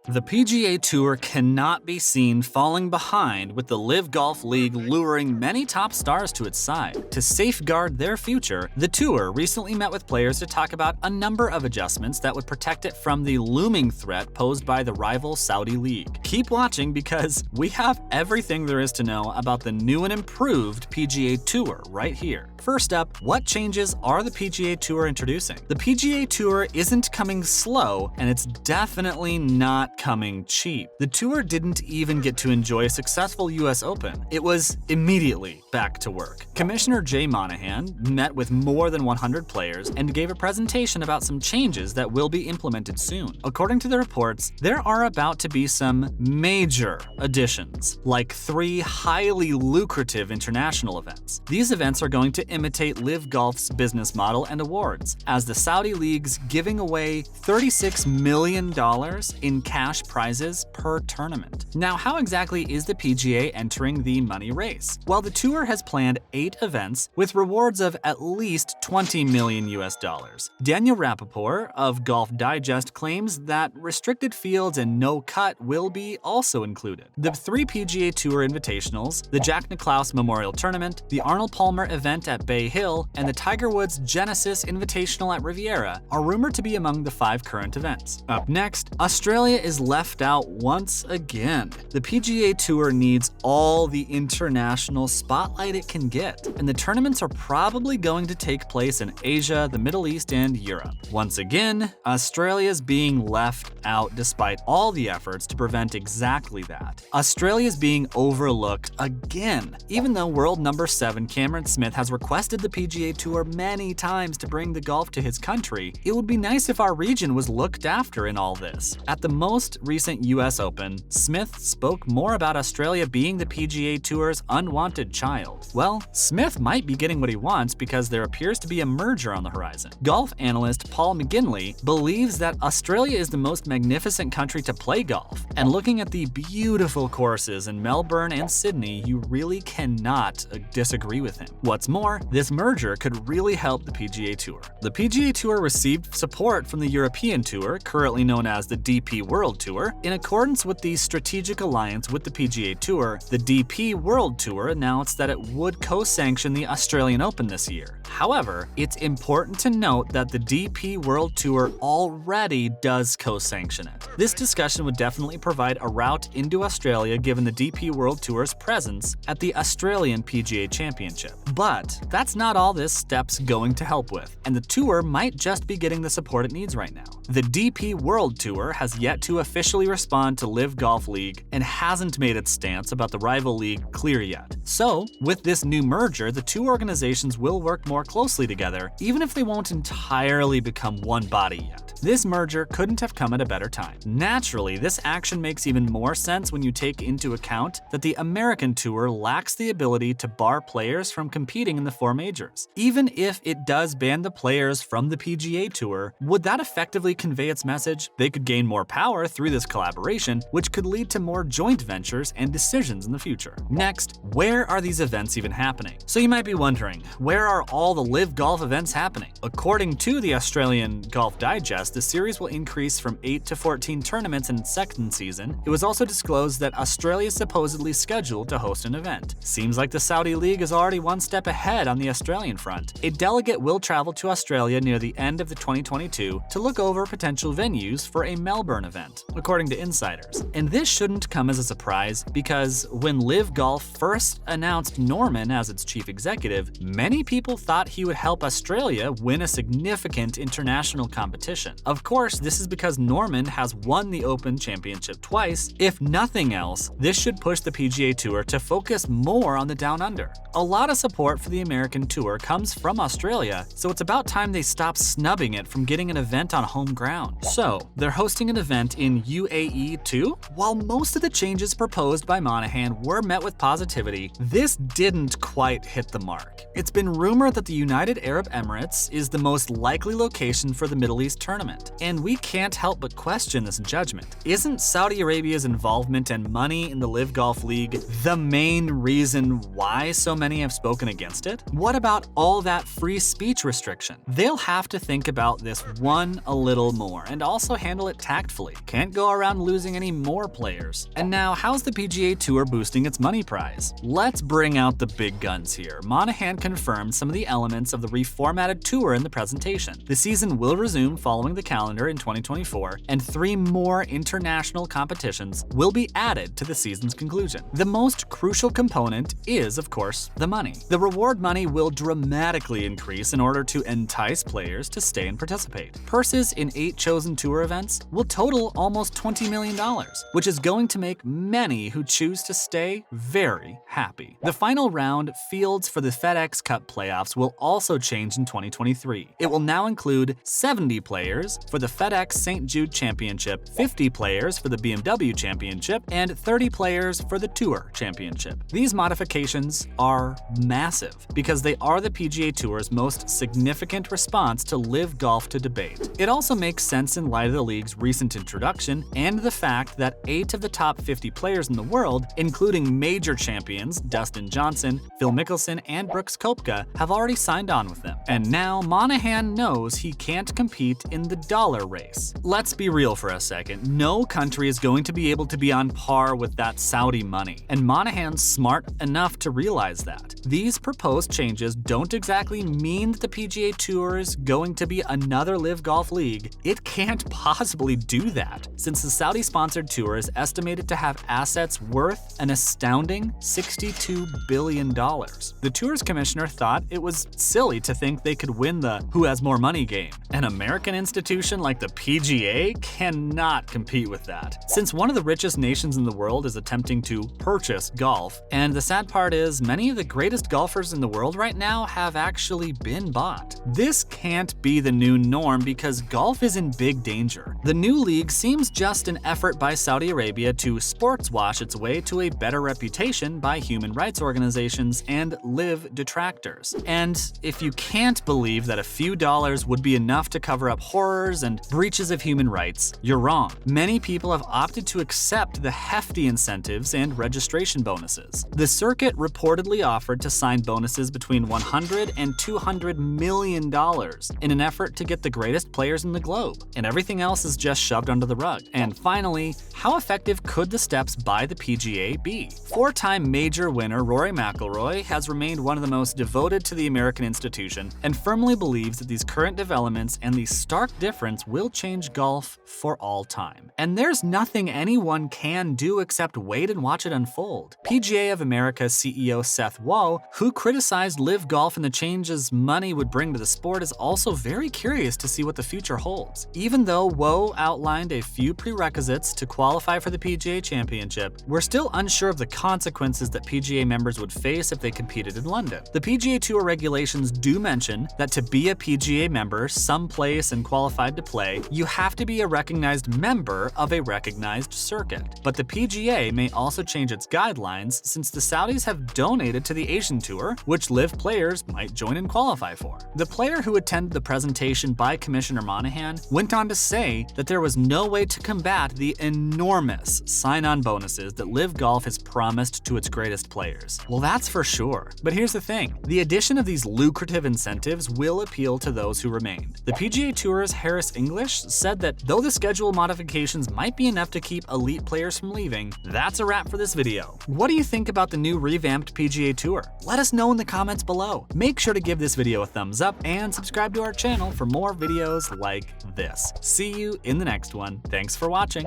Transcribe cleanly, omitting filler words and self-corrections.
The PGA Tour cannot be seen falling behind, with the LIV Golf League luring many top stars to its side. To safeguard their future, the Tour recently met with players to talk about a number of adjustments that would protect it from the looming threat posed by the rival Saudi League. Keep watching because we have everything there is to know about the new and improved PGA Tour right here. First up, what changes are the PGA Tour introducing? The PGA Tour isn't coming slow, and it's definitely not coming cheap. The Tour didn't even get to enjoy a successful US Open. It was immediately back to work. Commissioner Jay Monahan met with more than 100 players and gave a presentation about some changes that will be implemented soon. According to the reports, there are about to be some major additions, like 3 highly lucrative international events. These events are going to imitate LIV Golf's business model and awards, as the Saudi League's giving away $36 million in cash prizes per tournament. Now, how exactly is the PGA entering the money race? Well, the Tour has planned 8 events with rewards of at least $20 million US. Daniel Rappaport of Golf Digest claims that restricted fields and no cut will be also included. The 3 PGA Tour invitationals, the Jack Nicklaus Memorial Tournament, the Arnold Palmer event at Bay Hill, and the Tiger Woods Genesis Invitational at Riviera are rumored to be among the 5 current events. Up next, Australia is left out once again. The PGA Tour needs all the international spotlight it can get, and the tournaments are probably going to take place in Asia, the Middle East, and Europe. Once again, Australia's being left out despite all the efforts to prevent exactly that. Australia's being overlooked again. Even though world number 7 Cameron Smith has requested the PGA Tour many times to bring the golf to his country, it would be nice if our region was looked after in all this. At the most recent US Open, Smith spoke more about Australia being the PGA Tour's unwanted child. Well, Smith might be getting what he wants because there appears to be a merger on the horizon. Golf analyst Paul McGinley believes that Australia is the most magnificent country to play golf, and looking at the beautiful courses in Melbourne and Sydney, you really cannot disagree with him. What's more, this merger could really help the PGA Tour. The PGA Tour received support from the European Tour, currently known as the DP World Tour. In accordance with the strategic alliance with the PGA Tour, the DP World Tour announced that it would co-sanction the Australian Open this year. However, it's important to note that the DP World Tour already does co-sanction it. This discussion would definitely provide a route into Australia given the DP World Tour's presence at the Australian PGA Championship. But that's not all this step's going to help with, and the Tour might just be getting the support it needs right now. The DP World Tour has yet to officially respond to LIV Golf League and hasn't made its stance about the rival league clear yet. So, with this new merger, the 2 organizations will work more closely together, even if they won't entirely become one body yet. This merger couldn't have come at a better time. Naturally, this action makes even more sense when you take into account that the American Tour lacks the ability to bar players from competing in the 4 majors. Even if it does ban the players from the PGA Tour, would that effectively convey its message? They could gain more power through this collaboration, which could lead to more joint ventures and decisions in the future. Next, where are these events even happening? So you might be wondering, where are all the LIV Golf events happening? According to the Australian Golf Digest, the series will increase from 8 to 14 tournaments in its second season. It was also disclosed that Australia is supposedly scheduled to host an event. Seems like the Saudi League is already one step ahead on the Australian front. A delegate will travel to Australia near the end of the 2022 to look over potential venues for a Melbourne event, according to insiders. And this shouldn't come as a surprise because when LIV Golf first announced Norman as its chief executive, many people thought he would help Australia win a significant international competition. Of course, this is because Norman has won the Open Championship twice. If nothing else, this should push the PGA Tour to focus more on the Down Under. A lot of support for the American Tour comes from Australia, so it's about time they stop snubbing it from getting an event on home ground. So, they're hosting an event in UAE too? While most of the changes proposed by Monahan were met with positivity, this didn't quite hit the mark. It's been rumored that the United Arab Emirates is the most likely location for the Middle East tournament, and we can't help but question this judgment. Isn't Saudi Arabia's involvement and money in the LIV Golf League the main reason why so many have spoken against it? What about all that free speech restriction? They'll have to think about this one a little more and also handle it tactfully, can't go around losing any more players. And now, how's the PGA Tour boosting its money prize? Let's bring out the big guns here. Monahan confirmed some of the elements of the reformatted tour in the presentation. The season will resume following the calendar in 2024, and 3 more international competitions will be added to the season's conclusion. The most crucial component is, of course, the money. The reward money will dramatically increase in order to entice players to stay and participate. Purses in 8 chosen tour events will total almost $20 million, which is going to make many who choose to stay very happy. The final round, fields for the FedEx Cup playoffs, will also change in 2023. It will now include 70 players for the FedEx St. Jude Championship, 50 players for the BMW Championship, and 30 players for the Tour Championship. These modifications are massive because they are the PGA Tour's most significant response to LIV Golf to debate. It also makes sense in light of the league's recent introduction and the fact that 8 of the top 50 players in the world, including major champions Dustin Johnson, Phil Mickelson, and Brooks Koepka, have already signed on with them. And now Monahan knows he can't compete in the dollar race. Let's be real for a second. No country is going to be able to be on par with that Saudi money, and Monahan's smart enough to realize that. These proposed changes don't exactly mean that the PGA Tour is going to be another LIV Golf league. It can't possibly do that, since the Saudi-sponsored tour is estimated to have assets worth an astounding $62 billion. The tour's commissioner thought it was silly to think they could win the who has more money game. An American institution like the PGA cannot compete with that, since one of the richest nations in the world is attempting to purchase golf. And the sad part is, many of the greatest golfers in the world right now have actually been bought. This can't be the new norm because golf is in big danger. The new league seems just an effort by Saudi Arabia to sports wash its way to a better reputation by human rights organizations and LIV detractors. And if you can't believe that a few dollars would be enough to cover up horrors and breaches of human rights, you're wrong. Many people have opted to accept the hefty incentives and registration bonuses. The circuit reportedly offered to sign bonuses between $100 and $200 million in an effort to get the greatest players in the globe, and everything else is just shoved under the rug. And finally, how effective could the steps by the PGA be? 4-time major winner Rory McIlroy has remained one of the most devoted to the American institution and firmly believes that these current developments and the stark difference will change golf for all time. And there's nothing anyone can do except wait and watch it unfold. PGA of America CEO Seth Woe, who criticized LIV Golf and the changes money would bring to the sport, is also very curious to see what the future holds. Even though Woe outlined a few prerequisites to qualify for the PGA Championship, we're still unsure of the consequences that PGA members would face if they competed in London. The PGA Tour regulations do mention that to be a PGA member someplace and qualified to play, you have to be a recognized member of a recognized circuit. But the PGA may also change its guidelines since the Saudis have donated to the Asian Tour, which LIV players might join and qualify for. The player who attended the presentation by Commissioner Monahan went on to say that there was no way to combat the enormous sign-on bonuses that LIV Golf has promised to its greatest players. Well, that's for sure. But here's the thing. The addition of these lucrative incentives will appeal to those who remain. The PGA Tour's Harris English said that though the schedule modifications might be enough to keep elite players from leaving, that's a wrap for this video. What do you think about the new revamped PGA Tour? Let us know in the comments below. Make sure to give this video a thumbs up and subscribe to our channel for more videos like this. See you in the next one. Thanks for watching.